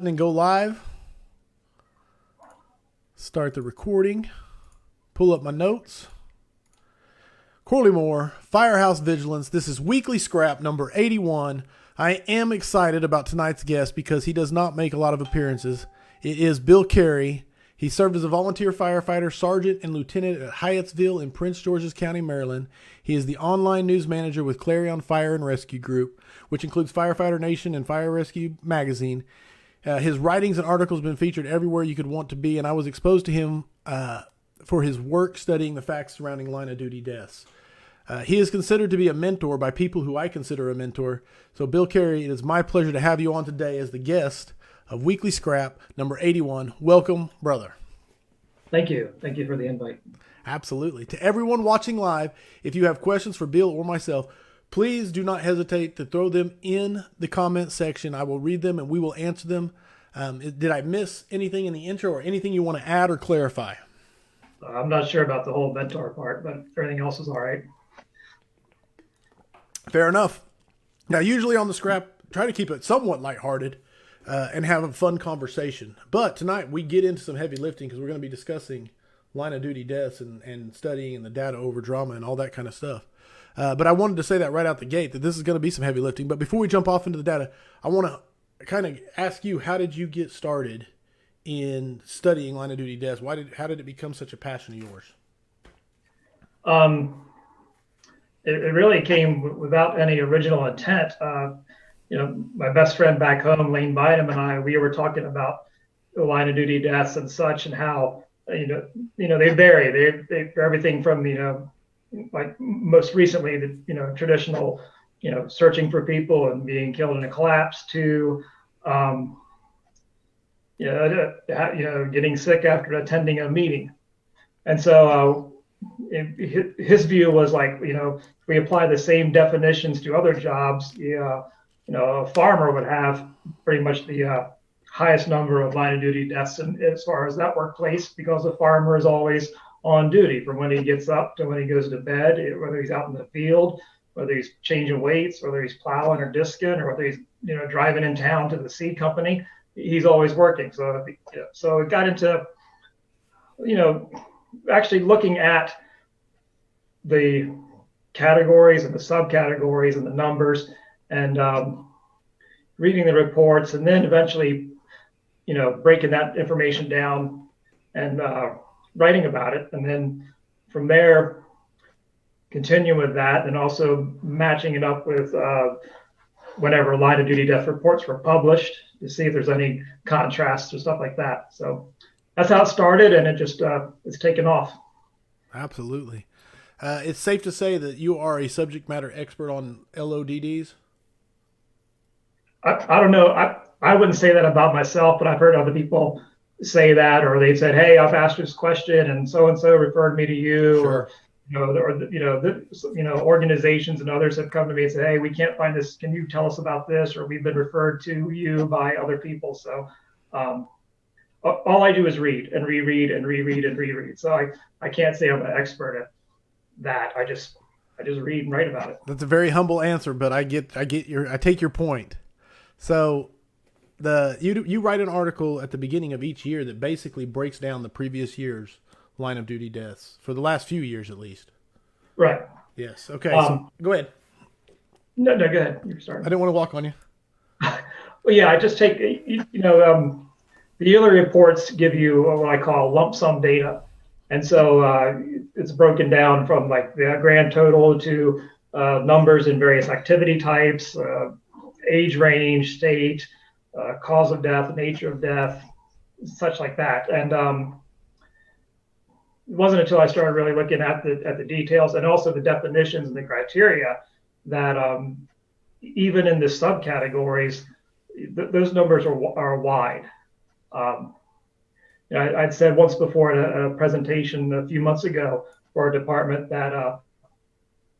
And go live. Start the recording. Pull up my notes. Corley Moore, Firehouse Vigilance. This is weekly scrap number 81. I am excited about tonight's guest because he does not make a lot of appearances. It is Bill Carey. He served as a volunteer firefighter, sergeant, and lieutenant at Hyattsville in Prince George's County, Maryland. He is the online news manager with Clarion Fire and Rescue Group, which includes Firefighter Nation and FireRescue Magazine. His writings and articles have been featured everywhere you could want to be, and I was exposed to him for his work studying the facts surrounding line of duty deaths. He is considered to be a mentor by people who I consider a mentor. So, Bill Carey, it is my pleasure to have you on today as the guest of Weekly Scrap number 81. Welcome, brother. Thank you. Thank you for the invite. Absolutely. To everyone watching live, if you have questions for Bill or myself, please do not hesitate to throw them in the comment section. I will read them and we will answer them. Did I miss anything in the intro or anything you want to add or clarify? I'm not sure about the whole mentor part, but everything else is all right. Fair enough. Now, usually on the scrap, try to keep it somewhat lighthearted and have a fun conversation. But tonight we get into some heavy lifting because we're going to be discussing line of duty deaths and studying and the data over drama and all that kind of stuff. But I wanted to say that right out the gate, that this is going to be some heavy lifting. But before we jump off into the data, I want to kind of ask you, how did you get started in studying line of duty deaths? How did it become such a passion of yours? It really came without any original intent. My best friend back home, Lane Bynum, and I, we were talking about the line of duty deaths and such, and how they vary. They're everything from like most recently the traditional searching for people and being killed in a collapse to getting sick after attending a meeting. And so his view was like, if we apply the same definitions to other jobs, a farmer would have pretty much the highest number of line of duty deaths as far as that workplace, because the farmer is always on duty from when he gets up to when he goes to bed, whether he's out in the field, whether he's changing weights, whether he's plowing or disking, or whether he's driving in town to the seed company. He's always working. So it got into actually looking at the categories and the subcategories and the numbers, and reading the reports, and then eventually breaking that information down and writing about it, and then from there continue with that, and also matching it up with whenever line of duty death reports were published to see if there's any contrasts or stuff like that. So that's how it started, and it just it's taken off. Absolutely. It's safe to say that you are a subject matter expert on LODDs. I don't know. I wouldn't say that about myself, but I've heard other people say that, or they've said, "Hey, I've asked this question, and so referred me to you," Sure. or organizations and others have come to me and said, "Hey, we can't find this. Can you tell us about this?" Or we've been referred to you by other people. So all I do is read and reread and reread and reread. So I can't say I'm an expert at that. I just read and write about it. That's a very humble answer, but I take your point. So you write an article at the beginning of each year that basically breaks down the previous year's line of duty deaths for the last few years, at least. Right. Yes. Okay. So go ahead. No, go ahead. You're starting. I didn't want to walk on you. Well, yeah, I just take, the yearly reports give you what I call lump sum data. And so it's broken down from like the grand total to numbers in various activity types, age range, state, cause of death, nature of death, such like that. And it wasn't until I started really looking at the details and also the definitions and the criteria that even in the subcategories, those numbers are wide. I'd said once before in a presentation a few months ago for a department that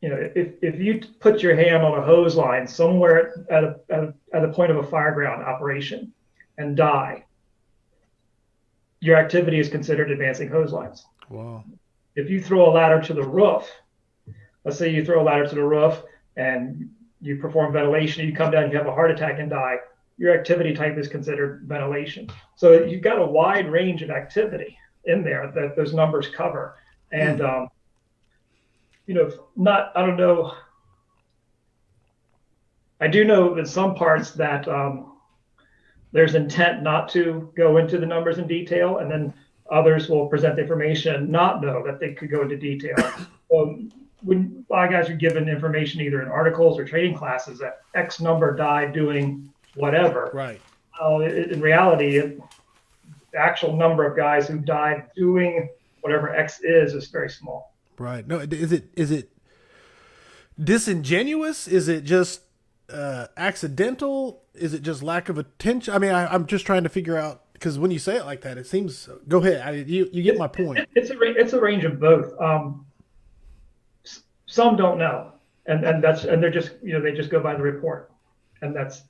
if you put your hand on a hose line somewhere at the point of a fireground operation and die, your activity is considered advancing hose lines. Wow. If you throw a ladder to the roof, let's say you throw a ladder to the roof and you perform ventilation, you come down, you have a heart attack and die, your activity type is considered ventilation. So you've got a wide range of activity in there that those numbers cover. And, I don't know. I do know that some parts that there's intent not to go into the numbers in detail, and then others will present the information and not know that they could go into detail. When a lot of guys are given information either in articles or training classes that X number died doing whatever. Right. In reality, the actual number of guys who died doing whatever X is very small. Right. No, is it disingenuous? Is it just accidental? Is it just lack of attention? I mean, I'm just trying to figure out, because when you say it like that, it seems. Go ahead. You get my point. It's a range of both. Some don't know, and they're just they just go by the report, and that's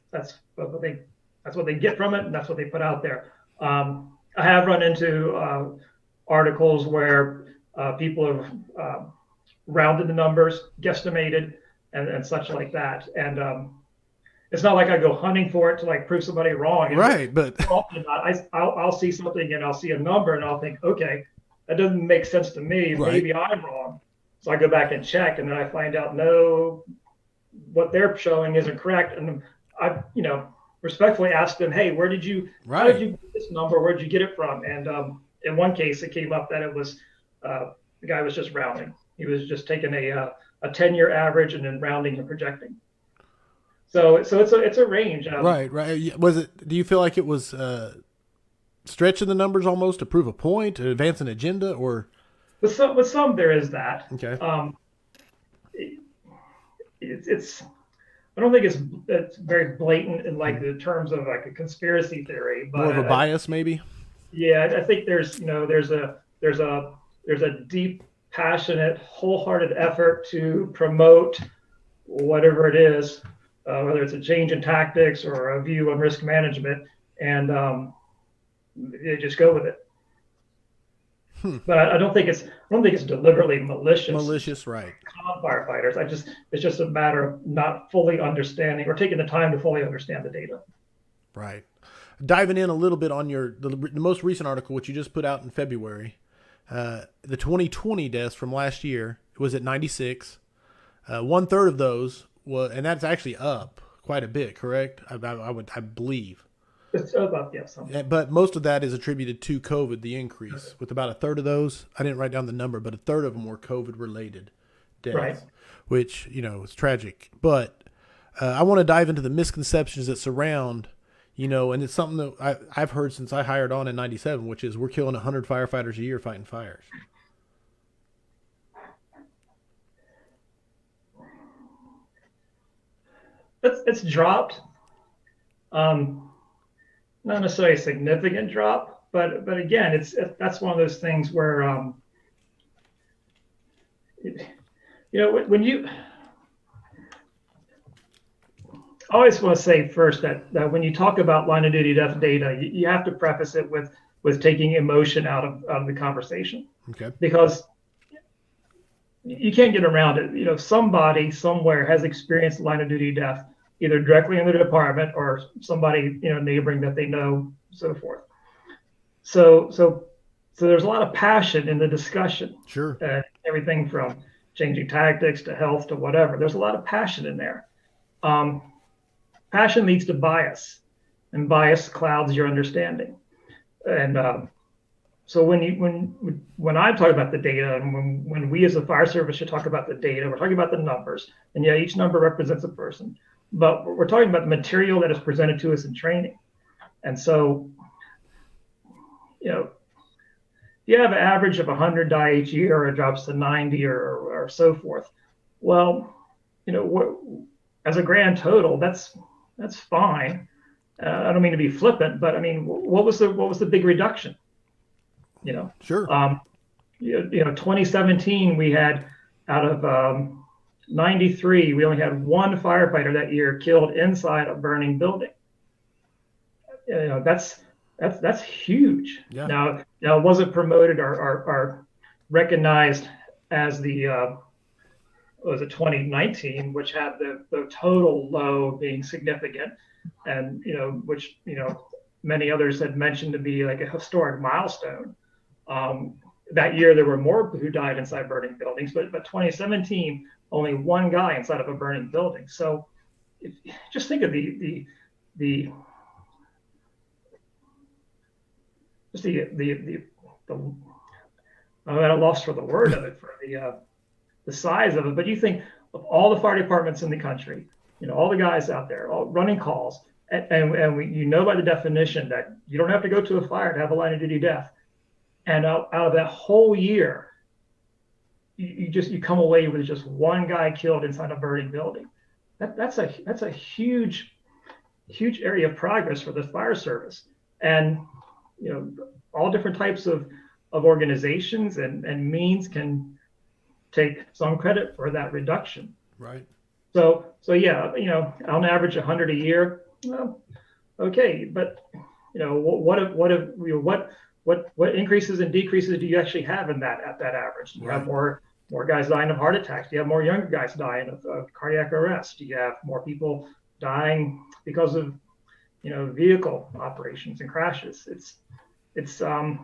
what they get from it, and that's what they put out there. I have run into articles where people have rounded the numbers, guesstimated, and such like that, and it's not like I go hunting for it to like prove somebody wrong. Right, but often I'll see something and I'll see a number and I'll think, okay, that doesn't make sense to me. Right. Maybe I'm wrong. So I go back and check, and then I find out, no, what they're showing isn't correct. And I, respectfully asked them, hey, how did you get this number? Where did you get it from? And in one case, it came up that it was, the guy was just rounding. He was just taking a 10-year average and then rounding and projecting. So it's a range. Right. Was it? Do you feel like it was stretching the numbers almost to prove a point, to advance an agenda, or? With some there is that. Okay. It's I don't think it's very blatant in like the terms of like a conspiracy theory, but more of a bias maybe. Yeah, I think there's a deep, passionate, wholehearted effort to promote whatever it is, whether it's a change in tactics or a view on risk management, and they just go with it. But I don't think it's deliberately malicious. Malicious, right? On firefighters, it's just a matter of not fully understanding or taking the time to fully understand the data. Right. Diving in a little bit on the most recent article, which you just put out in February, the 2020 deaths from last year was at 96. 1/3 of those and that's actually up quite a bit, correct? I believe. It's about, yeah, something. But most of that is attributed to COVID, the increase, with about 1/3 of those. I didn't write down the number, but 1/3 of them were COVID-related deaths, right. Which, is tragic. But I want to dive into the misconceptions that surround, and it's something that I've heard since I hired on in 97, which is we're killing 100 firefighters a year fighting fires. It's dropped. Not necessarily a significant drop, but again, that's one of those things where when you, I always want to say first that when you talk about line of duty death data, you have to preface it with taking emotion out of the conversation. Okay. Because you can't get around it. Somebody somewhere has experienced line of duty death, either directly in the department or somebody, neighboring that they know, so forth. So there's a lot of passion in the discussion. Sure. Everything from changing tactics to health to whatever. There's a lot of passion in there. Passion leads to bias, and bias clouds your understanding. And so when I talk about the data, and when we as a fire service should talk about the data, we're talking about the numbers. And yeah, each number represents a person. But we're talking about the material that is presented to us in training. And so, you have an average of 100 die each year, or it drops to 90 or so forth. Well, as a grand total, that's fine. I don't mean to be flippant, but I mean, what was the big reduction? Sure. 2017, we had out of 93, we only had one firefighter that year killed inside a burning building. That's huge. Yeah. Now it wasn't promoted or recognized as the was it 2019, which had the total low being significant. and which many others had mentioned to be like a historic milestone. That year there were more who died inside burning buildings, but 2017 only one guy inside of a burning building. So just think of the I'm at a loss for the word of it, for the size of it. But you think of all the fire departments in the country, all the guys out there, all running calls, and we by the definition that you don't have to go to a fire to have a line of duty death. And out of that whole year, you come away with just one guy killed inside a burning building. That's a huge area of progress for the fire service. And all different types of organizations and means can take some credit for that reduction. Right. So yeah, on average 100 a year. Well, okay, but what increases and decreases do you actually have in that at that average? Do you have more guys dying of heart attacks? Do you have more younger guys dying of cardiac arrest? Do you have more people dying because of vehicle operations and crashes? It's a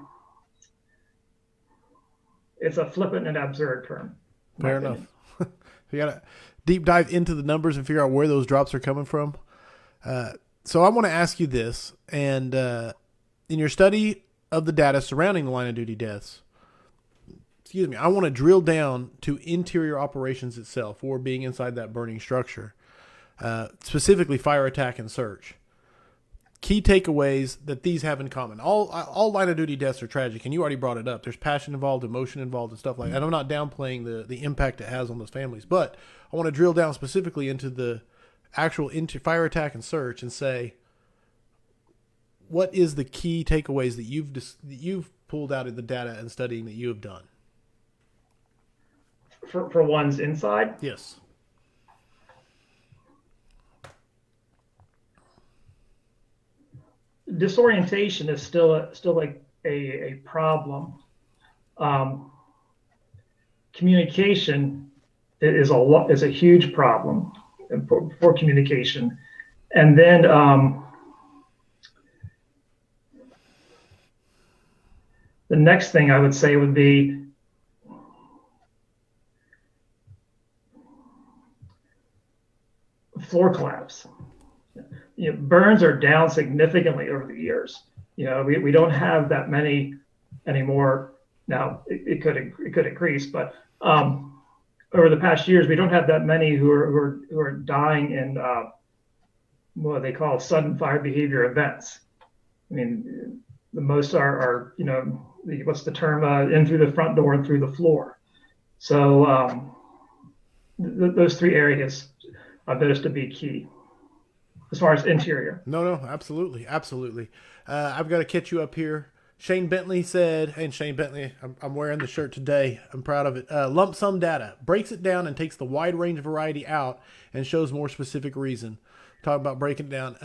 flippant and absurd term. Fair enough. You got to deep dive into the numbers and figure out where those drops are coming from. So I want to ask you this, and in your study of the data surrounding the line of duty deaths, I want to drill down to interior operations itself, or being inside that burning structure, specifically fire attack and search. Key takeaways that these have in common. All line of duty deaths are tragic, and you already brought it up. There's passion involved, emotion involved, and stuff like that. And I'm not downplaying the impact it has on those families, but I want to drill down specifically into the actual fire attack and search and say, what is the key takeaways that you've pulled out of the data and studying that you have done? For one's inside? Yes. Disorientation is still like a problem. Communication is a huge problem for communication, and then the next thing I would say would be floor collapse. Burns are down significantly over the years. We don't have that many anymore. Now it could increase, but over the past years, we don't have that many who are dying in what they call sudden fire behavior events. I mean, the most are what's the term, in through the front door and through the floor. So those three areas are those to be key as far as interior. No, absolutely. I've got to catch you up here. Shane Bentley said, and Shane Bentley, I'm wearing the shirt today. I'm proud of it. Lump sum data breaks it down and takes the wide range variety out and shows more specific reason. Talk about breaking it down.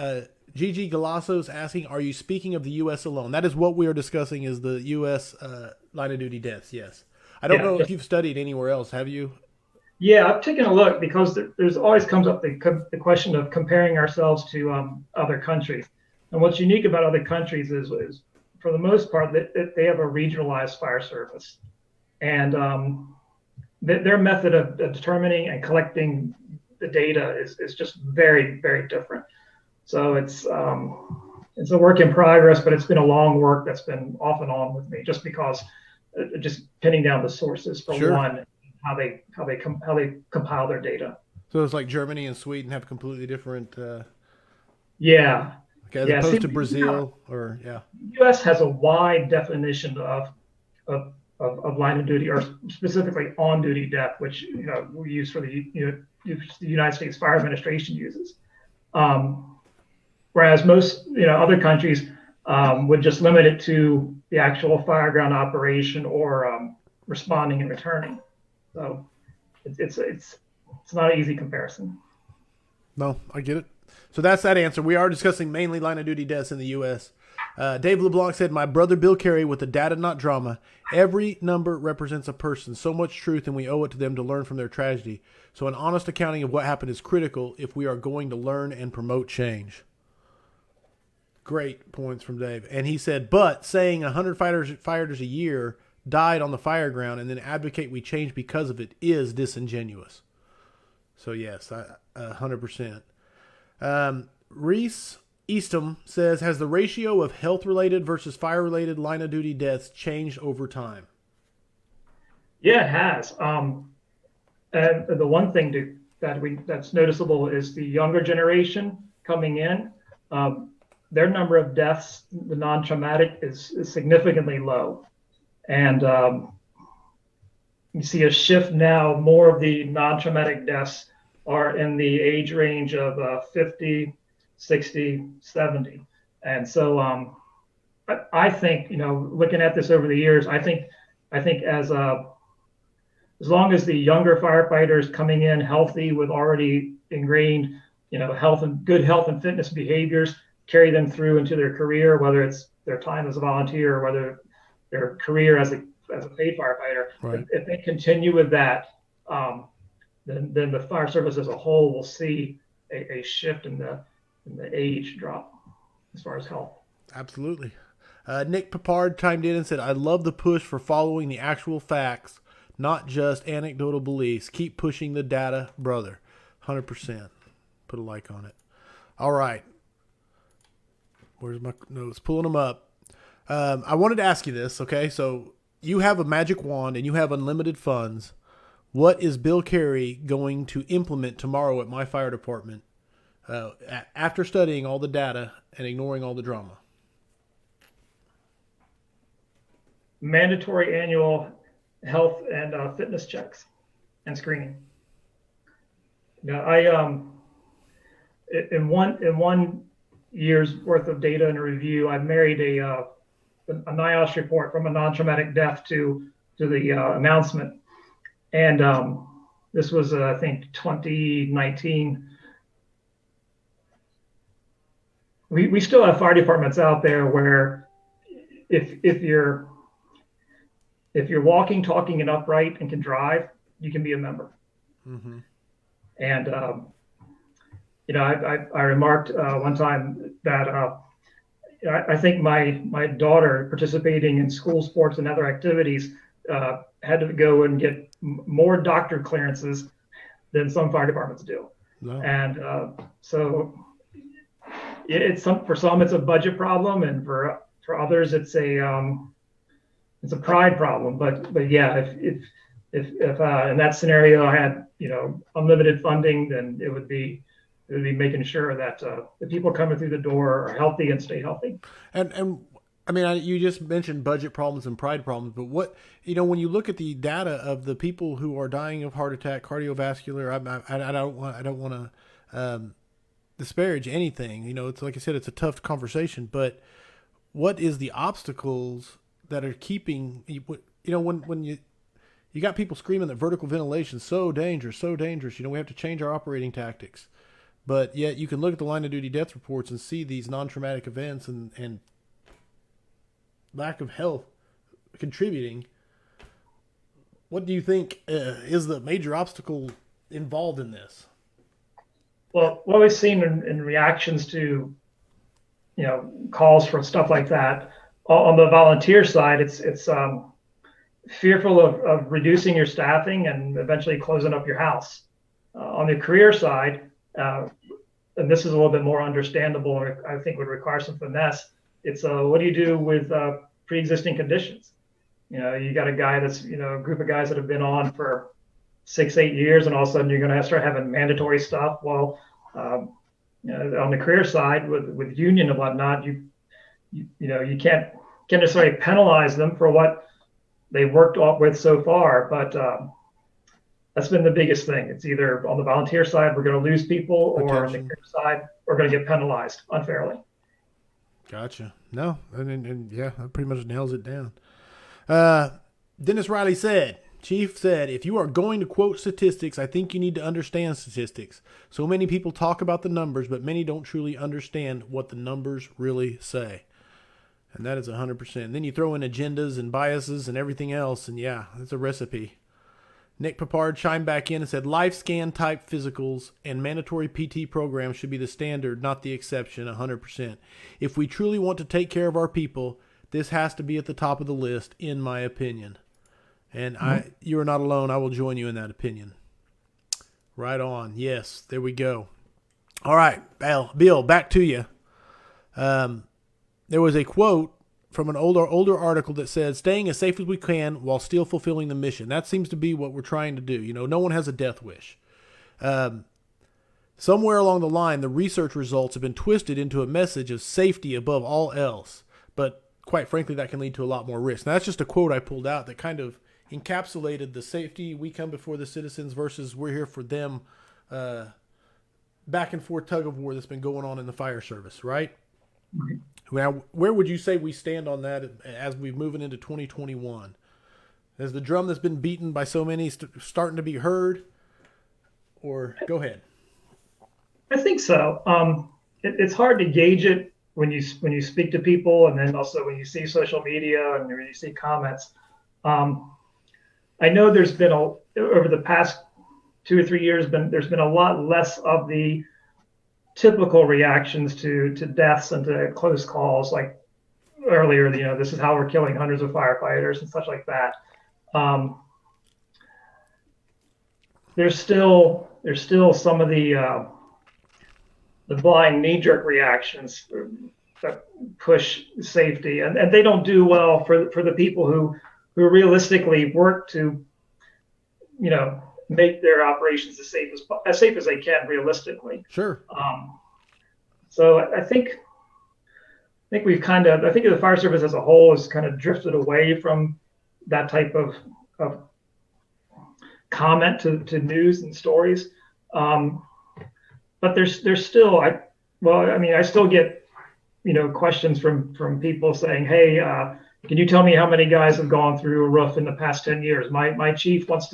Gigi Galasso's asking, are you speaking of the U.S. alone? That is what we are discussing, is the U.S. Line of duty deaths. Yes. I don't know if you've studied anywhere else. Have you? Yeah, I've taken a look, because there's always comes up the question of comparing ourselves to other countries. And what's unique about other countries is for the most part, that they have a regionalized fire service, and their method of determining and collecting the data is just very, very different. So it's a work in progress, but it's been a long work that's been off and on with me, just because just pinning down the sources for one, how they compile their data. So it's like Germany and Sweden have completely different. Yeah. As opposed to Brazil, or The U.S. has a wide definition of line of duty, or specifically on duty death, which we use for the United States Fire Administration uses. Whereas most other countries would just limit it to the actual fireground operation or responding and returning. So it's not an easy comparison. No, I get it. So that's that answer. We are discussing mainly line of duty deaths in the U.S. Dave LeBlanc said, my brother Bill Carey with the data, not drama. Every number represents a person. So much truth, and we owe it to them to learn from their tragedy. So an honest accounting of what happened is critical if we are going to learn and promote change. great points from Dave. And he said, but saying 100 firefighters a year died on the fire ground and then advocate we change because of it is disingenuous. So yes, 100%. Reese Eastham says, has the ratio of health-related versus fire-related line of duty deaths changed over time? Yeah, it has. And the one thing that's noticeable is the younger generation coming in. Their number of deaths, the non-traumatic, is significantly low. And you see a shift now. More of the non-traumatic deaths are in the age range of 50, 60, 70. And so I think, looking at this over the years, I think as long as the younger firefighters coming in healthy with already ingrained, good health and fitness behaviors, carry them through into their career, whether it's their time as a volunteer or whether their career as a paid firefighter. Right. If they continue with that, then the fire service as a whole will see a shift in the age drop as far as health. Absolutely. Nick Papard chimed in and said, I love the push for following the actual facts, not just anecdotal beliefs. Keep pushing the data, brother. 100%. Put a like on it. All right. Where's my notes? Pulling them up. I wanted to ask you this, okay? So you have a magic wand and you have unlimited funds. What is Bill Carey going to implement tomorrow at my fire department after studying all the data and ignoring all the drama? Mandatory annual health and fitness checks and screening. Now, in one year's worth of data and a review, I married a NIOSH report from a non-traumatic death to the announcement, and this was I think 2019. We still have fire departments out there where if you're walking, talking, and upright and can drive, you can be a member. Mm-hmm. And, I remarked one time that I think my daughter participating in school sports and other activities had to go and get more doctor clearances than some fire departments do. No. And so for some it's a budget problem, and for others it's a pride problem, but yeah, if in that scenario I had unlimited funding, then it would be making sure that the people coming through the door are healthy and stay healthy. And I mean, you just mentioned budget problems and pride problems, but what when you look at the data of the people who are dying of heart attack, cardiovascular, I don't want to disparage anything. It's like I said, it's a tough conversation, but what is the obstacles that are keeping when you got people screaming that vertical ventilation is so dangerous, we have to change our operating tactics, but yet you can look at the line of duty death reports and see these non-traumatic events and lack of health contributing. What do you think is the major obstacle involved in this? Well, what we've seen in reactions to calls for stuff like that. On the volunteer side, it's fearful of reducing your staffing and eventually closing up your house. On the career side, and this is a little bit more understandable, or I think would require some finesse. It's what do you do with pre-existing conditions? You got a guy that's a group of guys that have been on for 6-8 years, and all of a sudden you're going to start having mandatory stuff. Well, on the career side with union and whatnot, you can't necessarily penalize them for what they worked off with so far, but that's been the biggest thing. It's either on the volunteer side, we're going to lose people, or on the career side, we're going to get penalized unfairly. Gotcha. No, and yeah, that pretty much nails it down. Dennis Riley Chief said, if you are going to quote statistics, I think you need to understand statistics. So many people talk about the numbers, but many don't truly understand what the numbers really say. And that is 100%. And then you throw in agendas and biases and everything else, and yeah, it's a recipe. Nick Papard chimed back in and said, life scan type physicals and mandatory PT programs should be the standard, not the exception, 100%. If we truly want to take care of our people, this has to be at the top of the list, in my opinion. And you are not alone. I will join you in that opinion. Right on. Yes, there we go. All right, Bill, back to you. There was a quote from an older article that said, staying as safe as we can while still fulfilling the mission. That seems to be what we're trying to do. No one has a death wish. Somewhere along the line, the research results have been twisted into a message of safety above all else. But quite frankly, that can lead to a lot more risk. Now, that's just a quote I pulled out that kind of encapsulated the safety, we come before the citizens versus we're here for them, back and forth tug of war that's been going on in the fire service, right? Right. Now, where would you say we stand on that as we're moving into 2021? Is the drum that's been beaten by so many starting to be heard? Or go ahead. I think so. It's hard to gauge it when you speak to people, and then also when you see social media and when you see comments. I know there's been over the past 2 or 3 years, there's been a lot less of the typical reactions to deaths and to close calls, like earlier, this is how we're killing hundreds of firefighters and such like that. There's still some of the blind knee-jerk reactions that push safety, and they don't do well for the people who realistically work to, make their operations as safe as they can realistically. Sure. So I think we've I think the fire service as a whole has kind of drifted away from that type of comment to news and stories. But there's still, I still get, questions from people saying, hey, can you tell me how many guys have gone through a roof in the past 10 years? My chief wants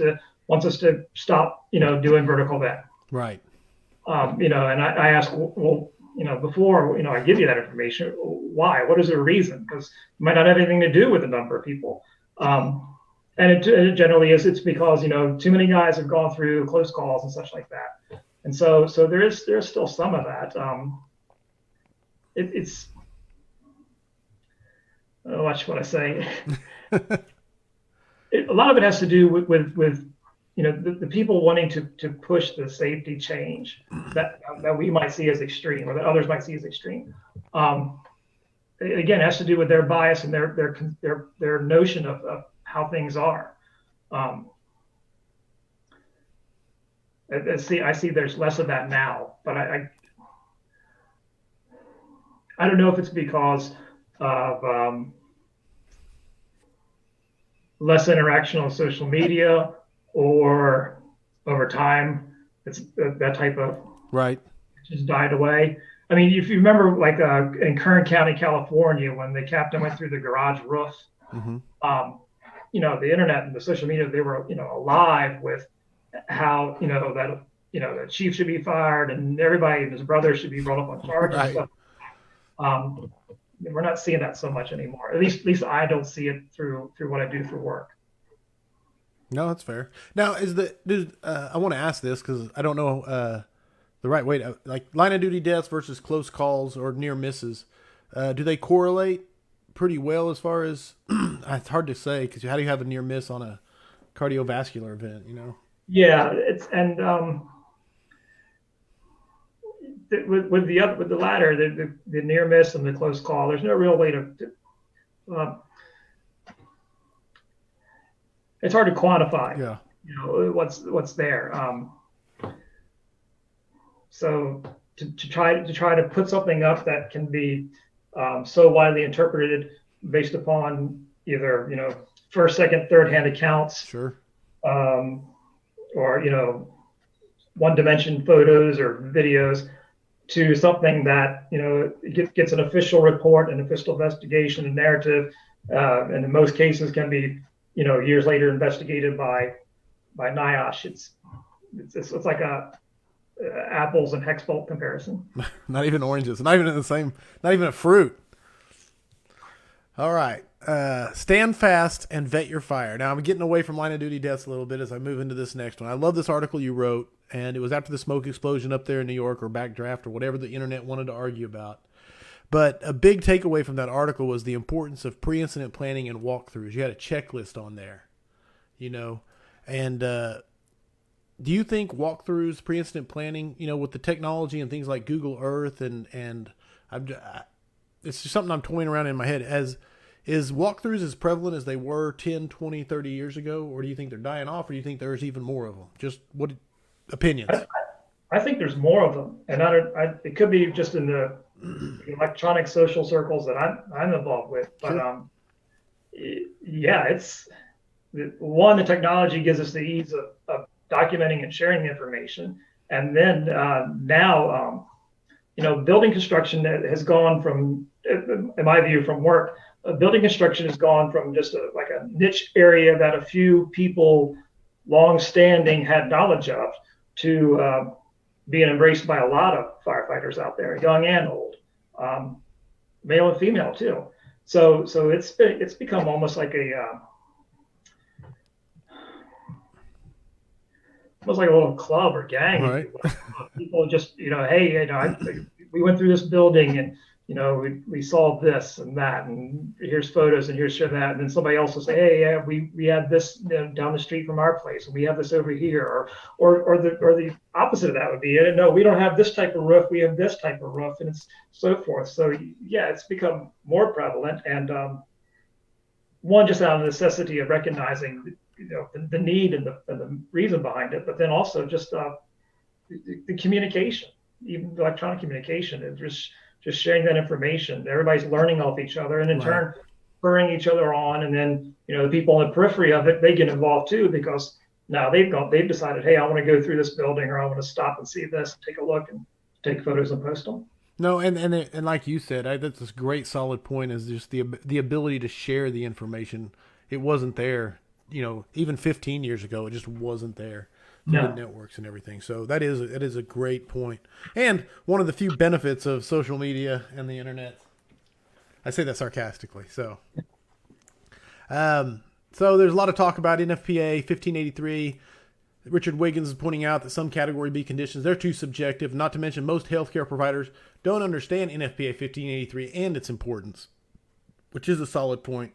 us to stop, doing vertical vent. Right. And I ask, well, before, I give you that information, why? What is the reason? Because it might not have anything to do with the number of people. And it generally is, it's because, too many guys have gone through close calls and such like that. And so there's still some of that. It's, what should I say? A lot of it has to do with the people wanting to push the safety change that we might see as extreme, or that others might see as extreme. Again, it has to do with their bias and their notion of how things are. I see there's less of that now, but I don't know if it's because of less interaction on social media, or over time it's that type of right just died away. I mean, if you remember, like in Kern County, California, when the captain went through the garage roof, mm-hmm. The internet and the social media, they were alive with how that the chief should be fired and everybody and his brother should be brought up on charges. Right. So, we're not seeing that so much anymore. At least I don't see it through what I do for work. No, that's fair. Now, I want to ask this because I don't know the right way to, like, line of duty deaths versus close calls or near misses. Do they correlate pretty well as far as it's hard to say, because how do you have a near miss on a cardiovascular event? Yeah, with the latter, the near miss and the close call, there's no real way to it's hard to quantify. Yeah. What's there. So to try to put something up that can be so widely interpreted based upon either first, second, third hand accounts, sure, or one dimension photos or videos, to something that gets an official report, an official investigation, a narrative, and in most cases can be years later investigated by NIOSH. It's like a apples and hex bolt comparison. Not even oranges, not even a fruit. All right. Stand fast and vet your fire. Now, I'm getting away from line of duty deaths a little bit as I move into this next one. I love this article you wrote, and it was after the smoke explosion up there in New York, or backdraft, or whatever the internet wanted to argue about. But a big takeaway from that article was the importance of pre-incident planning and walkthroughs. You had a checklist on there, and do you think walkthroughs, pre-incident planning, with the technology and things like Google Earth and it's just something I'm toying around in my head. Is walkthroughs as prevalent as they were 10, 20, 30 years ago, or do you think they're dying off, or do you think there's even more of them? Just what opinions? I think there's more of them, and it could be just in the electronic social circles that I'm involved with. But Sure. it's the technology gives us the ease of documenting and sharing the information, and then now building construction has gone from, in my view, from work. Building construction has gone from just a niche area that a few people long-standing had knowledge of to being embraced by a lot of firefighters out there, young and old, male and female too. So it's become almost like a little club or gang. Right. People just hey, we went through this building and we solved this and that, and here's photos and here's that, and then somebody else will say, hey, yeah, we had this down the street from our place, and we have this over here, or the opposite of that would be, no, we don't have this type of roof, we have this type of roof, and it's so forth. So yeah, it's become more prevalent, and one, just out of necessity of recognizing the need and the reason behind it, but then also just the communication, even electronic communication, and just sharing that information. Everybody's learning off each other, and in turn, spurring each other on. And then, the people on the periphery of it, they get involved too, because now they've decided, hey, I want to go through this building, or I want to stop and see this, take a look, and take photos and post them. No, and like you said, that's a great solid point. Is just the ability to share the information. It wasn't there, even 15 years ago. It just wasn't there. The networks and everything. So it is a great point. And one of the few benefits of social media and the internet. I say that sarcastically. So there's a lot of talk about NFPA 1583. Richard Wiggins is pointing out that some Category B conditions, they're too subjective, not to mention most healthcare providers don't understand NFPA 1583 and its importance, which is a solid point.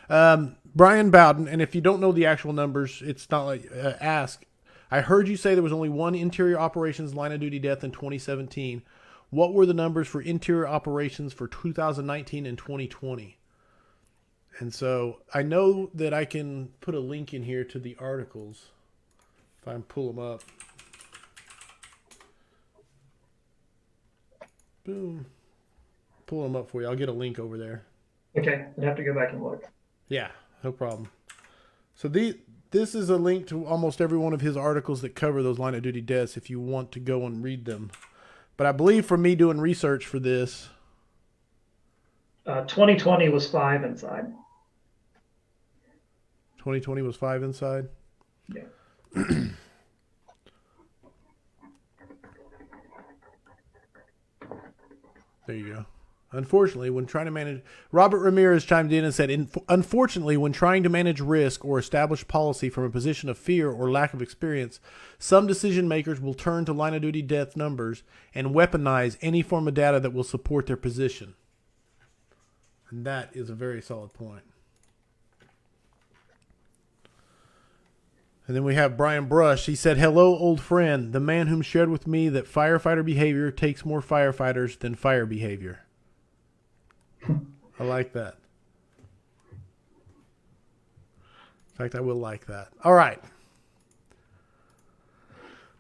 Brian Bowden, and if you don't know the actual numbers, it's not like ask. I heard you say there was only one interior operations line of duty death in 2017. What were the numbers for interior operations for 2019 and 2020? And so I know that I can put a link in here to the articles if I pull them up. Boom. Pull them up for you. I'll get a link over there. Okay, I'd have to go back and look. Yeah, no problem. So this is a link to almost every one of his articles that cover those line of duty deaths if you want to go and read them. But I believe for me doing research for this, 2020 was 5 inside. 2020 was 5 inside? Yeah. There you go. Unfortunately, when trying to manage, Robert Ramirez chimed in and said, unfortunately, when trying to manage risk or establish policy from a position of fear or lack of experience, some decision makers will turn to line of duty death numbers and weaponize any form of data that will support their position. And that is a very solid point. And then we have Brian Brush. He said, hello, old friend, the man whom shared with me that firefighter behavior takes more firefighters than fire behavior. I like that. In fact, I will like that. All right.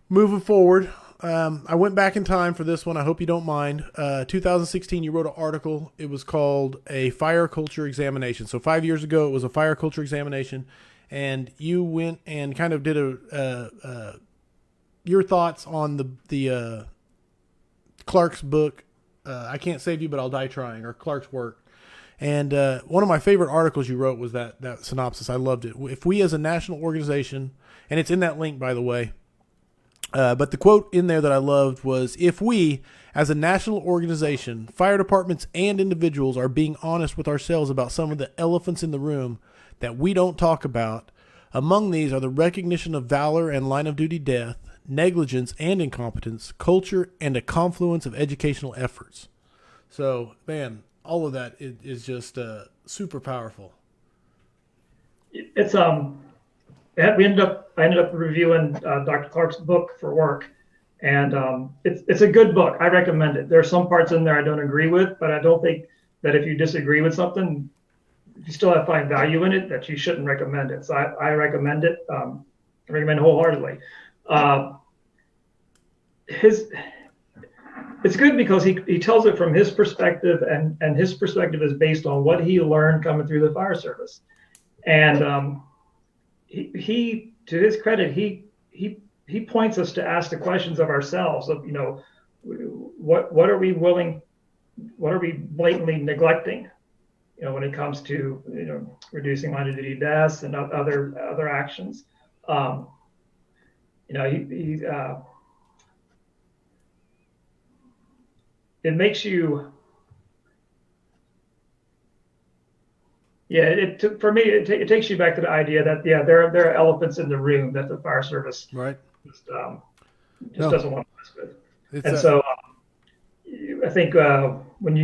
Moving forward, I went back in time for this one. I hope you don't mind. 2016, you wrote an article. It was called A Fire Culture Examination. So 5 years ago, it was a fire culture examination. And you went and kind of did your thoughts on the Clark's book, I Can't Save You, But I'll Die Trying, or Clark's work. And one of my favorite articles you wrote was that synopsis. I loved it. If we as a national organization, and it's in that link, by the way, But the quote in there that I loved was, if we, as a national organization, fire departments and individuals, are being honest with ourselves about some of the elephants in the room that we don't talk about, among these are the recognition of valor and line of duty death, negligence and incompetence, culture, and a confluence of educational efforts. So, man, all of that is just super powerful. It's I ended up reviewing Dr. Clark's book for work, and it's a good book. I recommend it. There are some parts in there I don't agree with, but I don't think that if you disagree with something, if you still find value in it, that you shouldn't recommend it. So I recommend it. I recommend it wholeheartedly. It's good because he tells it from his perspective, and his perspective is based on what he learned coming through the fire service. And he to his credit, he points us to ask the questions of ourselves of, what are we blatantly neglecting, when it comes to, reducing line of duty deaths and other actions. It makes you, for me, it takes you back to the idea that, there are elephants in the room that the fire service just doesn't want to mess with. And so I think when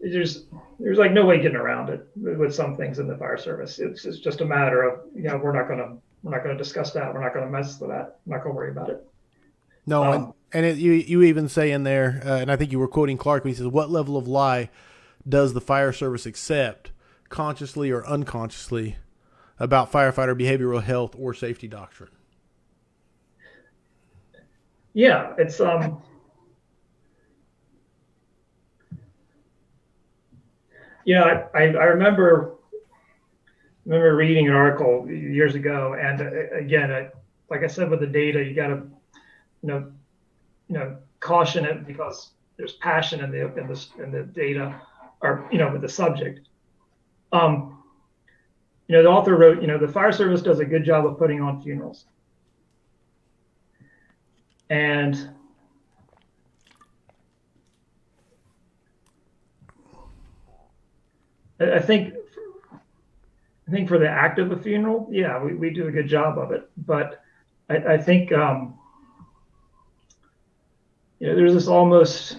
there's like no way getting around it with some things in the fire service. It's just a matter of, we're not going to discuss that. We're not going to mess with that. I'm not going to worry about it. No, you even say in there, and I think you were quoting Clark when he says, what level of lie does the fire service accept, consciously or unconsciously, about firefighter behavioral health or safety doctrine? Yeah, it's I remember reading an article years ago, and again, like I said, with the data, you got to caution it because there's passion in the data, or with the subject. The author wrote, the fire service does a good job of putting on funerals, and I think for the act of a funeral, we do a good job of it. But I think there's this almost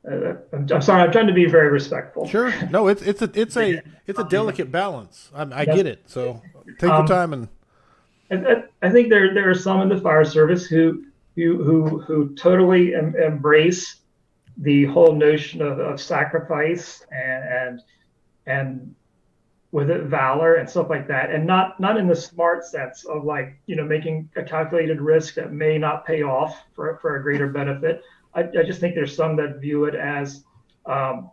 I'm sorry, I'm trying to be very respectful. Sure. No, it's a delicate balance. I get it. So take your time. And I think there are some in the fire service who totally embrace the whole notion of sacrifice and with it valor and stuff like that, and not in the smart sense of making a calculated risk that may not pay off for a greater benefit. I just think there's some that view it as, I'm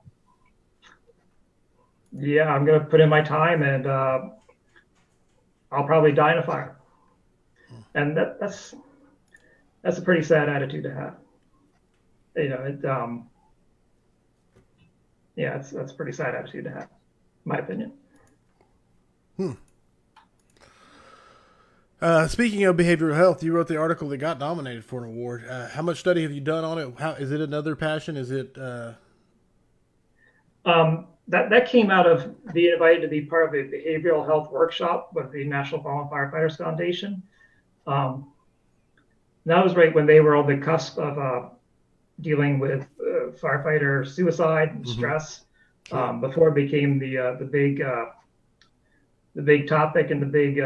going to put in my time, and I'll probably die in a fire, and that's a pretty sad attitude to have. That's a pretty sad attitude to have, in my opinion. Speaking of behavioral health, you wrote the article that got nominated for an award. How much study have you done on it? How is it another passion? Is it? That came out of being invited to be part of a behavioral health workshop with the National Volunteer Firefighters Foundation. That was right when they were on the cusp of dealing with firefighter suicide and stress, before it became the big topic and the big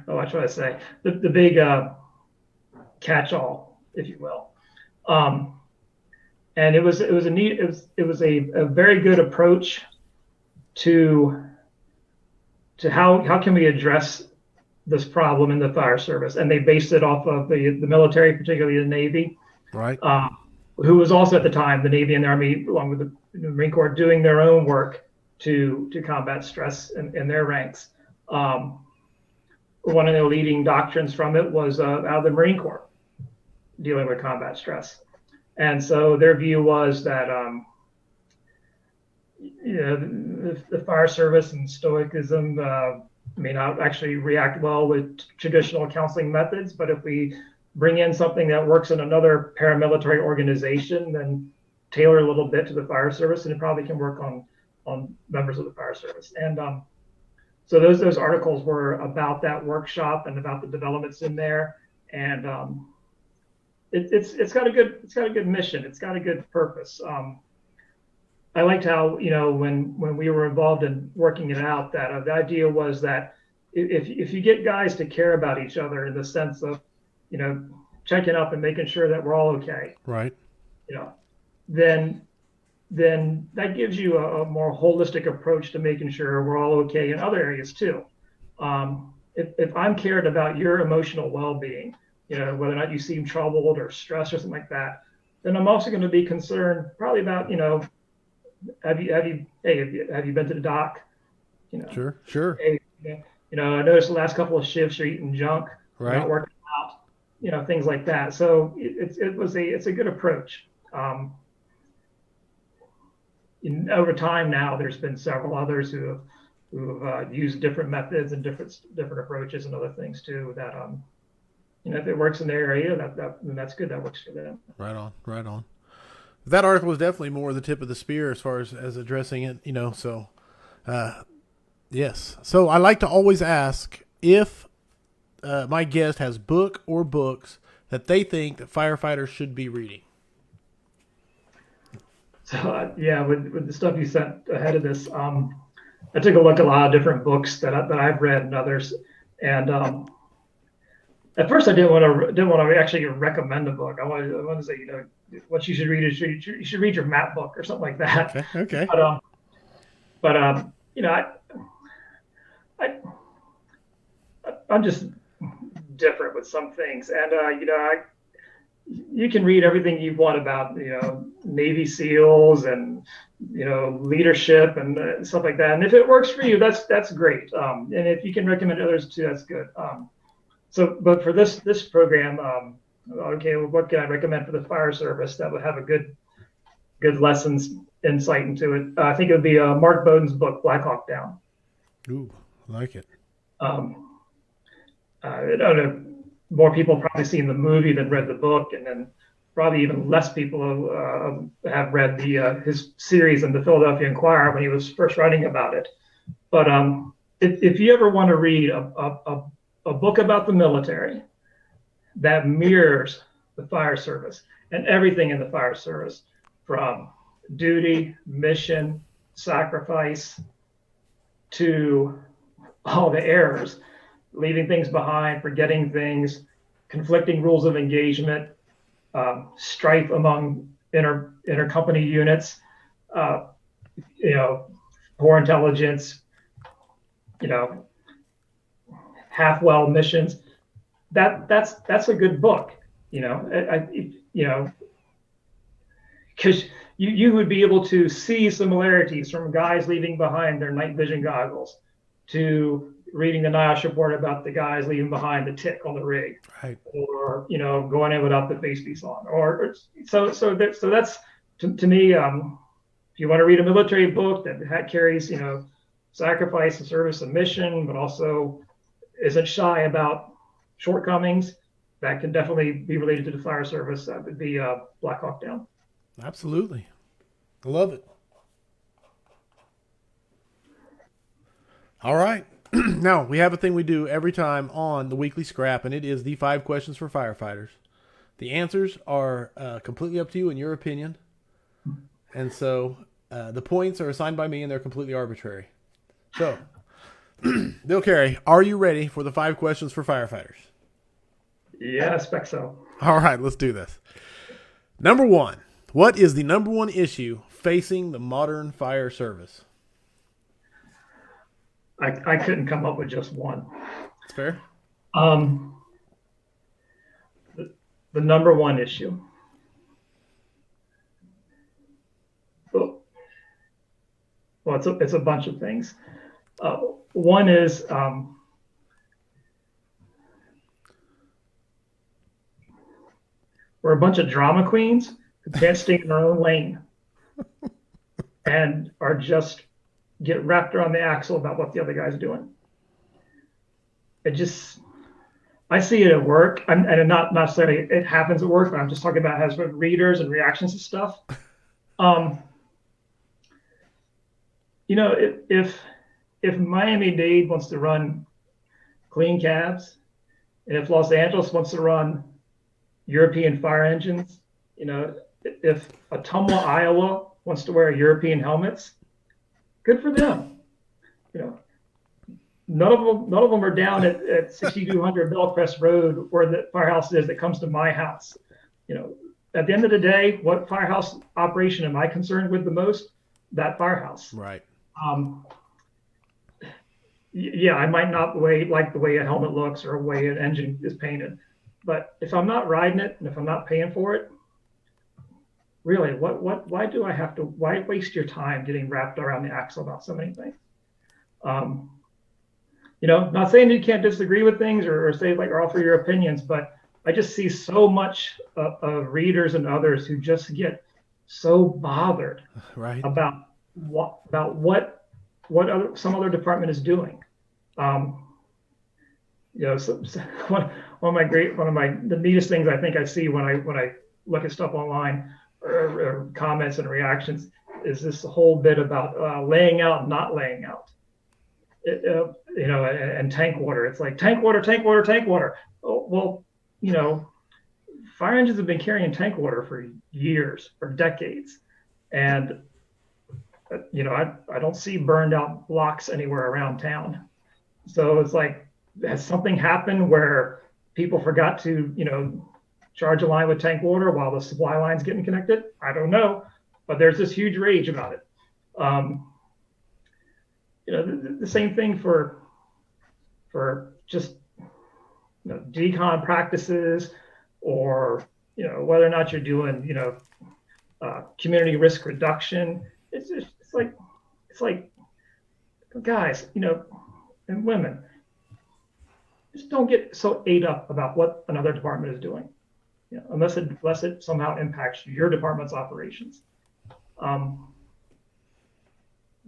what should I say? The big catch-all, if you will. And it was a very good approach to how can we address this problem in the fire service, and they based it off of the military, particularly the Navy, right? Who was also at the time the Navy and the Army, along with the Marine Corps, doing their own work to combat stress in their ranks. One of the leading doctrines from it was out of the Marine Corps, dealing with combat stress. And so their view was that, the fire service and stoicism may not actually react well with traditional counseling methods, but if we bring in something that works in another paramilitary organization, then tailor a little bit to the fire service, and it probably can work on members of the fire service. And so those articles were about that workshop and about the developments in there, and it's got a good mission. It's got a good purpose. I liked how, when we were involved in working it out, that the idea was that if you get guys to care about each other in the sense of, checking up and making sure that we're all okay, Right. Then that gives you a more holistic approach to making sure we're all okay in other areas too. If I'm cared about your emotional well-being, whether or not you seem troubled or stressed or something like that, then I'm also going to be concerned probably about, have you been to the doc? Sure. Hey, I noticed the last couple of shifts you're eating junk, Right. not working out, things like that. So it's a good approach. Over time now, there's been several others who have used different methods and different approaches and other things too. That if it works in their area, then that's good. That works for them. Right on. That article was definitely more the tip of the spear as far as addressing it, so, yes. So I like to always ask if my guest has book or books that they think that firefighters should be reading. So with the stuff you sent ahead of this, I took a look at a lot of different books that I've read and others, and at first I didn't want to actually recommend a book. I wanted to say, what you should read is you should read your map book or something like that. Okay. But I'm just different with some things, and you can read everything you want about Navy SEALs and leadership and stuff like that. And if it works for you, that's great. And if you can recommend others too, that's good. But for this program, what can I recommend for the fire service that would have a good lessons insight into it? I think it would be Mark Bowden's book, Black Hawk Down. Ooh, I like it. I don't know. More people probably seen the movie than read the book, and then probably even less people have read his series in the Philadelphia Inquirer when he was first writing about it. But if you ever want to read a book about the military that mirrors the fire service and everything in the fire service, from duty, mission, sacrifice, to all the errors, leaving things behind, forgetting things, conflicting rules of engagement, strife among intercompany units, poor intelligence, half-well missions. That's a good book, because you would be able to see similarities from guys leaving behind their night vision goggles to reading the NIOSH report about the guys leaving behind the tick on the rig, Right. or going in without the face piece on, or so that's to me. If you want to read a military book that carries sacrifice and service and mission, but also isn't shy about shortcomings, that can definitely be related to the fire service. That would be Black Hawk Down. Absolutely. I love it. All right. Now, we have a thing we do every time on the weekly scrap, and it is the 5 questions for firefighters. The answers are completely up to you in your opinion. And so the points are assigned by me, and they're completely arbitrary. So, Bill Carey, are you ready for the 5 questions for firefighters? Yeah, I expect so. All right, let's do this. Number 1. What is the number one issue facing the modern fire service? I couldn't come up with just one. That's fair. The number one issue. Well, it's a bunch of things. One is we're a bunch of drama queens who can't stay in our own lane. and are just get wrapped around the axle about what the other guy's doing. It just, I see it at work, and not necessarily it happens at work, but I'm just talking about as readers and reactions to stuff. Um, you know, if Miami-Dade wants to run clean cabs, and if Los Angeles wants to run European fire engines, you know, if Ottumwa, Iowa wants to wear European helmets, good for them. You know, none of them are down at 6200 Bellcrest Road where the firehouse is that comes to my house. You know, at the end of the day, what firehouse operation am I concerned with the most? That firehouse. Right. Yeah, I might not like the way a helmet looks or the way an engine is painted, but if I'm not riding it and if I'm not paying for it, really, why do I have to? Why waste your time getting wrapped around the axle about so many things? You know, not saying you can't disagree with things or say or offer your opinions, but I just see so much of readers and others who just get so bothered about what some other department is doing. You know, one of the neatest things I think I see when I look at stuff online or comments and reactions is this whole bit about laying out, not laying out. You know, and tank water. It's like tank water, tank water, tank water. Oh, well, you know, fire engines have been carrying tank water for years, for decades, and you know, I don't see burned out blocks anywhere around town. So it's like, has something happened where people forgot to, you know, charge a line with tank water while the supply line's getting connected? I don't know, but there's this huge rage about it. You know, the same thing for just, you know, decon practices, or, you know, whether or not you're doing, you know, community risk reduction. It's like, guys, you know, and women, just don't get so ate up about what another department is doing, you know, unless it somehow impacts your department's operations.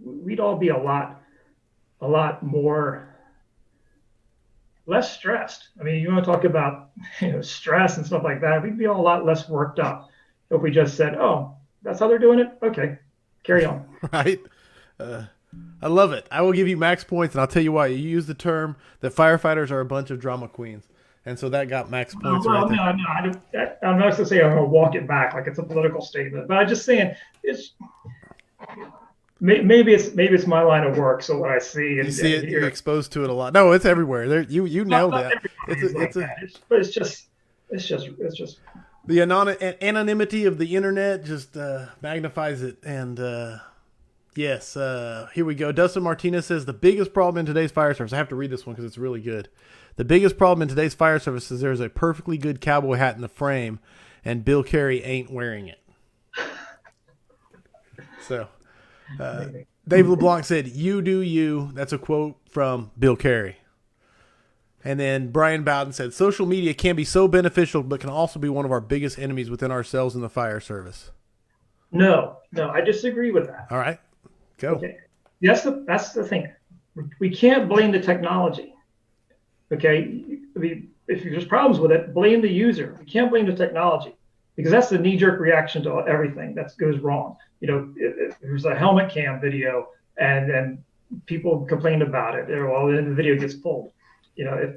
We'd all be a lot more less stressed. I mean, you want to talk about, you know, stress and stuff like that. We'd be all a lot less worked up if we just said, "Oh, that's how they're doing it. Okay, carry on." Right. I love it. I will give you max points, and I'll tell you why. You use the term that firefighters are a bunch of drama queens, and so that got max points. Well, right no, I'm not going to say I'm going to walk it back like it's a political statement, but I'm just saying it's. Maybe it's my line of work, so what I see and you see it, you're exposed to it a lot. No, it's everywhere. There, you nailed that. But it's just the anonymity of the internet just magnifies it. And yes, here we go. Dustin Martinez says the biggest problem in today's fire service. I have to read this one because it's really good. The biggest problem in today's fire service is there's a perfectly good cowboy hat in the frame, and Bill Carey ain't wearing it. So. Dave LeBlanc said, "You do you." That's a quote from Bill Carey. And then Brian Bowden said, "Social media can be so beneficial, but can also be one of our biggest enemies within ourselves in the fire service." No, I disagree with that. All right, go. Okay, that's the thing. We can't blame the technology. Okay, I mean, if there's problems with it, blame the user. We can't blame the technology, because that's the knee-jerk reaction to everything that goes wrong. You know, if there's a helmet cam video and then people complain about it, well, then the video gets pulled. You know,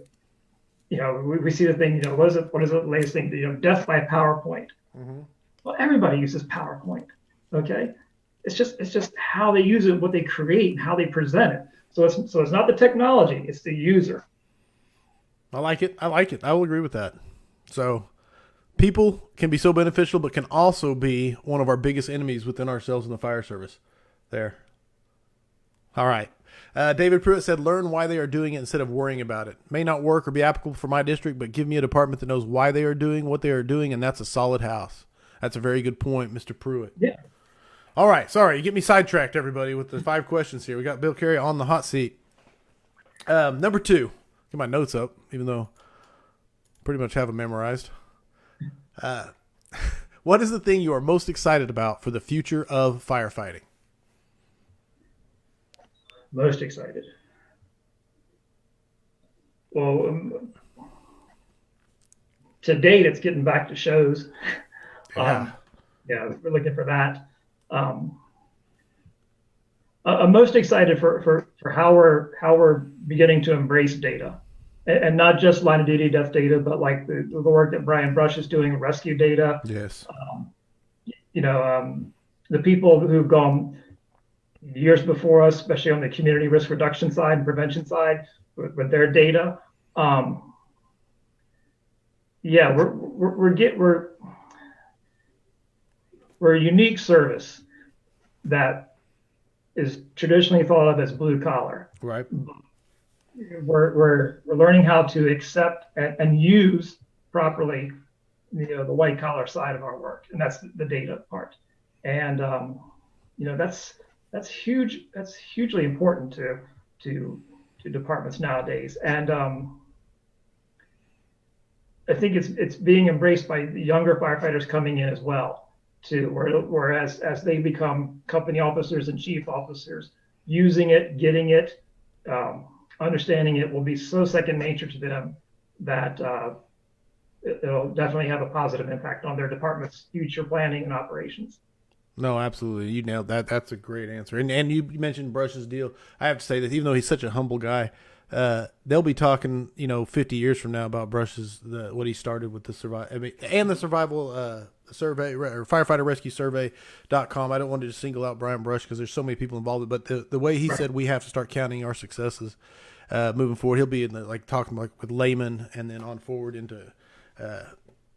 we see the thing. You know, what is the latest thing? You know, death by PowerPoint. Mm-hmm. Well, everybody uses PowerPoint. Okay, it's just how they use it, what they create, and how they present it. So it's not the technology; it's the user. I like it. I will agree with that. So. People can be so beneficial, but can also be one of our biggest enemies within ourselves in the fire service. There. All right. David Pruitt said, learn why they are doing it instead of worrying about it. May not work or be applicable for my district, but give me a department that knows why they are doing what they are doing, and that's a solid house. That's a very good point, Mr. Pruitt. Yeah. All right. Sorry, you get me sidetracked, everybody, with the 5 questions here. We got Bill Carey on the hot seat. Number 2. Get my notes up, even though I pretty much have them memorized. What is the thing you are most excited about for the future of firefighting? Most excited. Well, to date, it's getting back to shows. Yeah. Yeah, we're looking for that. I'm most excited for how we're beginning to embrace data, and not just line of duty death data, but like the work that Brian Brush is doing, rescue data. Yes. The people who've gone years before us, especially on the community risk reduction side and prevention side, with their data. Yeah, we're a unique service that is traditionally thought of as blue collar. Right. We're learning how to accept and use properly, the white collar side of our work, and that's the data part. And that's huge. That's hugely important to departments nowadays. And I think it's being embraced by the younger firefighters coming in as well. Whereas as they become company officers and chief officers, using it, getting it, understanding it will be so second nature to them that it'll definitely have a positive impact on their department's future planning and operations. No, absolutely. You nailed that. That's a great answer. And you mentioned Brush's deal. I have to say that even though he's such a humble guy, they'll be talking, 50 years from now about Brush's what he started with the survival survey, or firefighter rescue survey.com. I don't want to just single out Brian Brush because there's so many people involved, but the way he said we have to start counting our successes moving forward. He'll be in talking with layman and then on forward into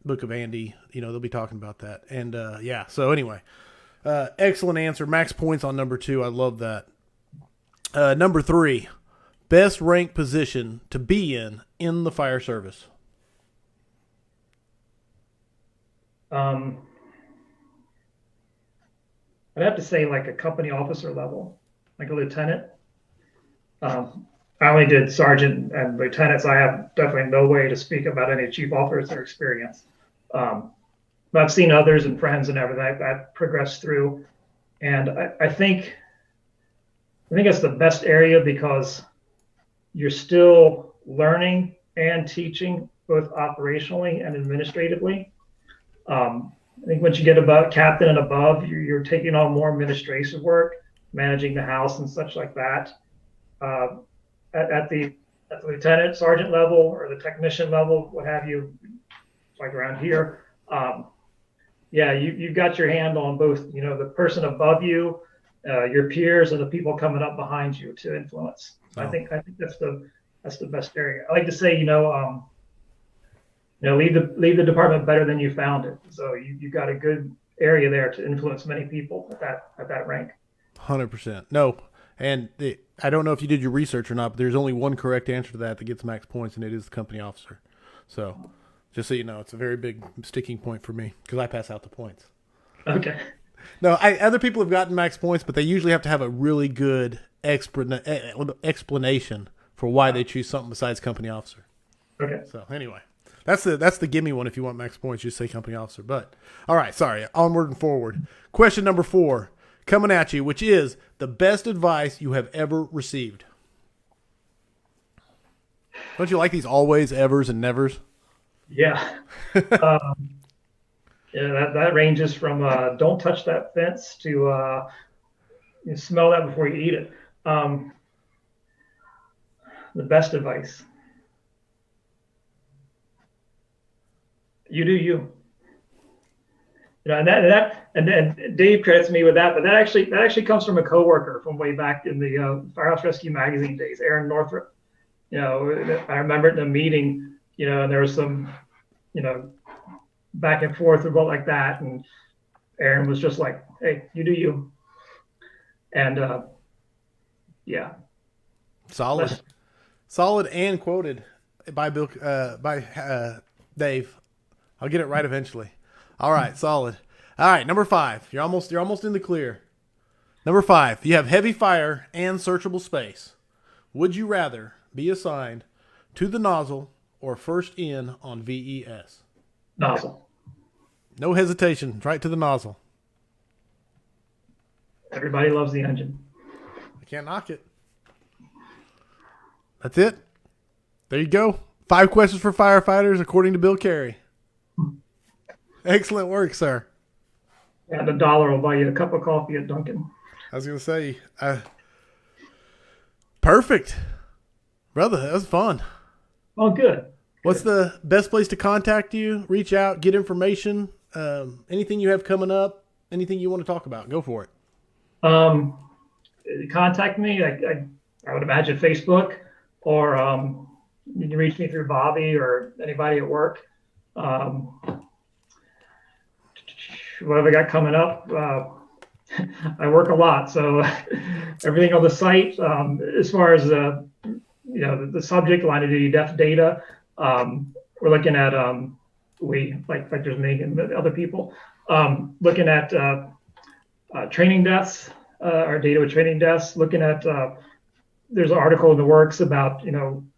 Book of Andy. They'll be talking about that. And so anyway, excellent answer. Max points on number 2. I love that. Number 3, best ranked position to be in the fire service. I'd have to say like a company officer level, like a lieutenant. I only did sergeant and lieutenant, so I have definitely no way to speak about any chief officer experience. But I've seen others and friends and everything that progressed through, and I think it's the best area because you're still learning and teaching both operationally and administratively. I think once you get above captain and above, you're taking on more administrative work, managing the house and such like that. At the lieutenant, sergeant level, or the technician level, what have you, like around here, you've got your hand on both, the person above you, your peers, and the people coming up behind you to influence. Oh. I think that's the best area. I like to say, leave the department better than you found it. So you've got a good area there to influence many people at that rank. 100%. No, and I don't know if you did your research or not, but there's only one correct answer to that gets max points, and it is the company officer. So just so you know, it's a very big sticking point for me because I pass out the points. Okay. No, other people have gotten max points, but they usually have to have a really good explanation for why they choose something besides company officer. Okay. So anyway, that's the gimme one. If you want max points, you say company officer. But all right, sorry. Onward and forward. Question number 4 coming at you, which is the best advice you have ever received. Don't you like these always, evers, and nevers? Yeah. That ranges from don't touch that fence to smell that before you eat it. The best advice. You do you. And Dave credits me with that, but that actually comes from a coworker from way back in the Firehouse Rescue Magazine days, Aaron Northrup. I remember it in a meeting, and there was some, back and forth about like that, and Aaron was just like, "Hey, you do you." And solid and quoted by Dave. I'll get it right eventually. All right, solid. All right, number 5. You're almost in the clear. Number 5. You have heavy fire and searchable space. Would you rather be assigned to the nozzle or first in on VES? Nozzle. No hesitation, right to the nozzle. Everybody loves the engine. I can't knock it. That's it. There you go. 5 questions for firefighters, according to Bill Carey. Excellent work, sir. And $1 will buy you a cup of coffee at Dunkin'. I was going to say, perfect. Brother, that was fun. Oh, good. What's the best place to contact you, reach out, get information, anything you have coming up, anything you want to talk about? Go for it. Contact me. I would imagine Facebook, or you can reach me through Bobby or anybody at work. What have I got coming up? I work a lot, so everything on the site, as far as the subject, line of duty death data, we're looking at like there's me and other people looking at training deaths, our data with training deaths. Looking at there's an article in the works about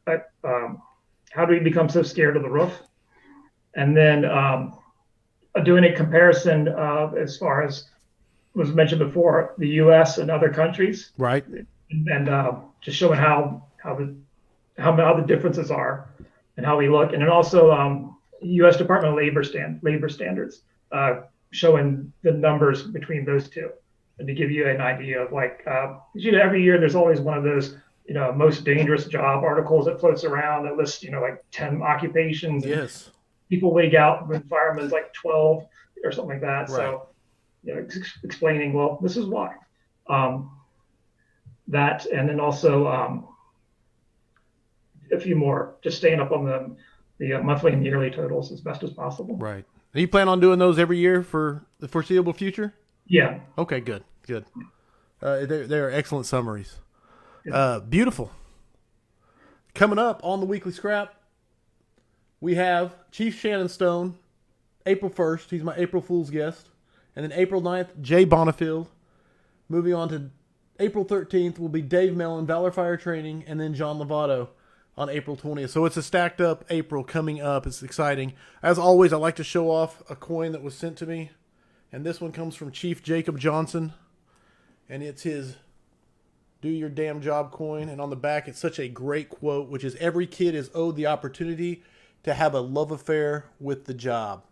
how do we become so scared of the roof, and then doing a comparison as far as was mentioned before, the U.S. and other countries, right? And just showing how the differences are and how we look, and then also U.S. Department of labor standards, showing the numbers between those two, and to give you an idea of every year there's always one of those most dangerous job articles that floats around that lists like 10 occupations. Yes. People wig out with firemen's like 12 or something like that. Right. So, explaining, well, this is why. That, and then also a few more, just staying up on the monthly and yearly totals as best as possible. Right. And you plan on doing those every year for the foreseeable future? Yeah. Okay, good. They're excellent summaries. Yeah. Beautiful. Coming up on the Weekly Scrap, we have Chief Shannon Stone, April 1st. He's my April Fool's guest. And then April 9th, Jay Bonifield. Moving on to April 13th will be Dave Mellon, Valor Fire Training, and then John Lovato on April 20th. So it's a stacked up April coming up. It's exciting. As always, I like to show off a coin that was sent to me. And this one comes from Chief Jacob Johnson. And it's his Do Your Damn Job coin. And on the back, it's such a great quote, which is, every kid is owed the opportunity to have a love affair with the job.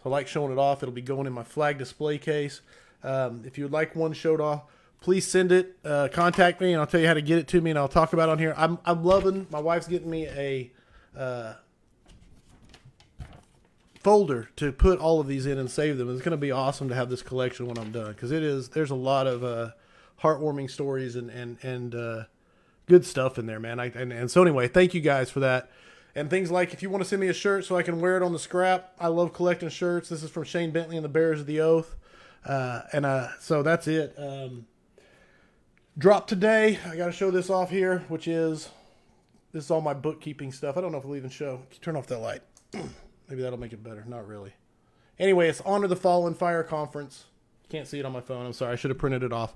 So I like showing it off. It'll be going in my flag display case. If you would like one showed off, please send it. Contact me, and I'll tell you how to get it to me, and I'll talk about it on here. I'm loving. My wife's getting me a folder to put all of these in and save them. It's going to be awesome to have this collection when I'm done, because there's a lot of heartwarming stories and good stuff in there, man. And so anyway, thank you guys for that. And things like, if you want to send me a shirt so I can wear it on the scrap, I love collecting shirts. This is from Shane Bentley and the Bearers of the Oath. So that's it. Drop today. I got to show this off here, which is, this is all my bookkeeping stuff. I don't know if it'll even show. Turn off that light. Maybe that'll make it better. Not really. Anyway, it's Honor the Fallen Fire Conference. Can't see it on my phone. I'm sorry. I should have printed it off.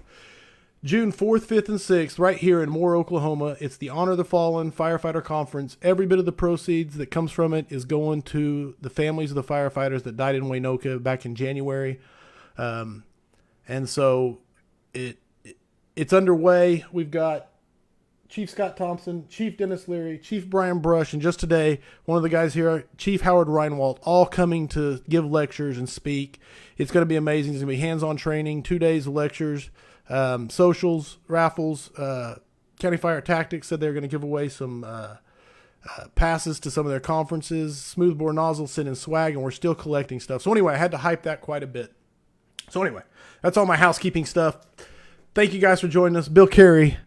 June 4th, 5th, and 6th, right here in Moore, Oklahoma. It's the Honor the Fallen Firefighter Conference. Every bit of the proceeds that comes from it is going to the families of the firefighters that died in Waynoka back in January. And so it's underway. We've got Chief Scott Thompson, Chief Dennis Leary, Chief Brian Brush, and just today, one of the guys here, Chief Howard Reinwald, all coming to give lectures and speak. It's going to be amazing. It's going to be hands-on training, 2 days of lectures. Socials, raffles, County Fire Tactics said they're going to give away some passes to some of their conferences. Smoothbore Nozzle sent in swag, and we're still collecting stuff. So anyway, I had to hype that quite a bit. So anyway, that's all my housekeeping stuff. Thank you guys for joining us. Bill Carey,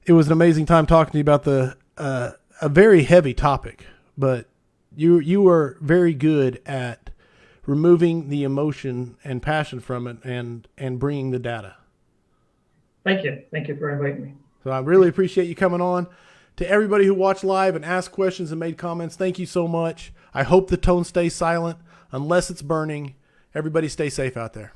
it was an amazing time talking to you about a very heavy topic, but you were very good at removing the emotion and passion from it and bringing the data. Thank you. Thank you for inviting me. So I really appreciate you coming on. To everybody who watched live and asked questions and made comments, thank you so much. I hope the tone stays silent unless it's burning. Everybody stay safe out there.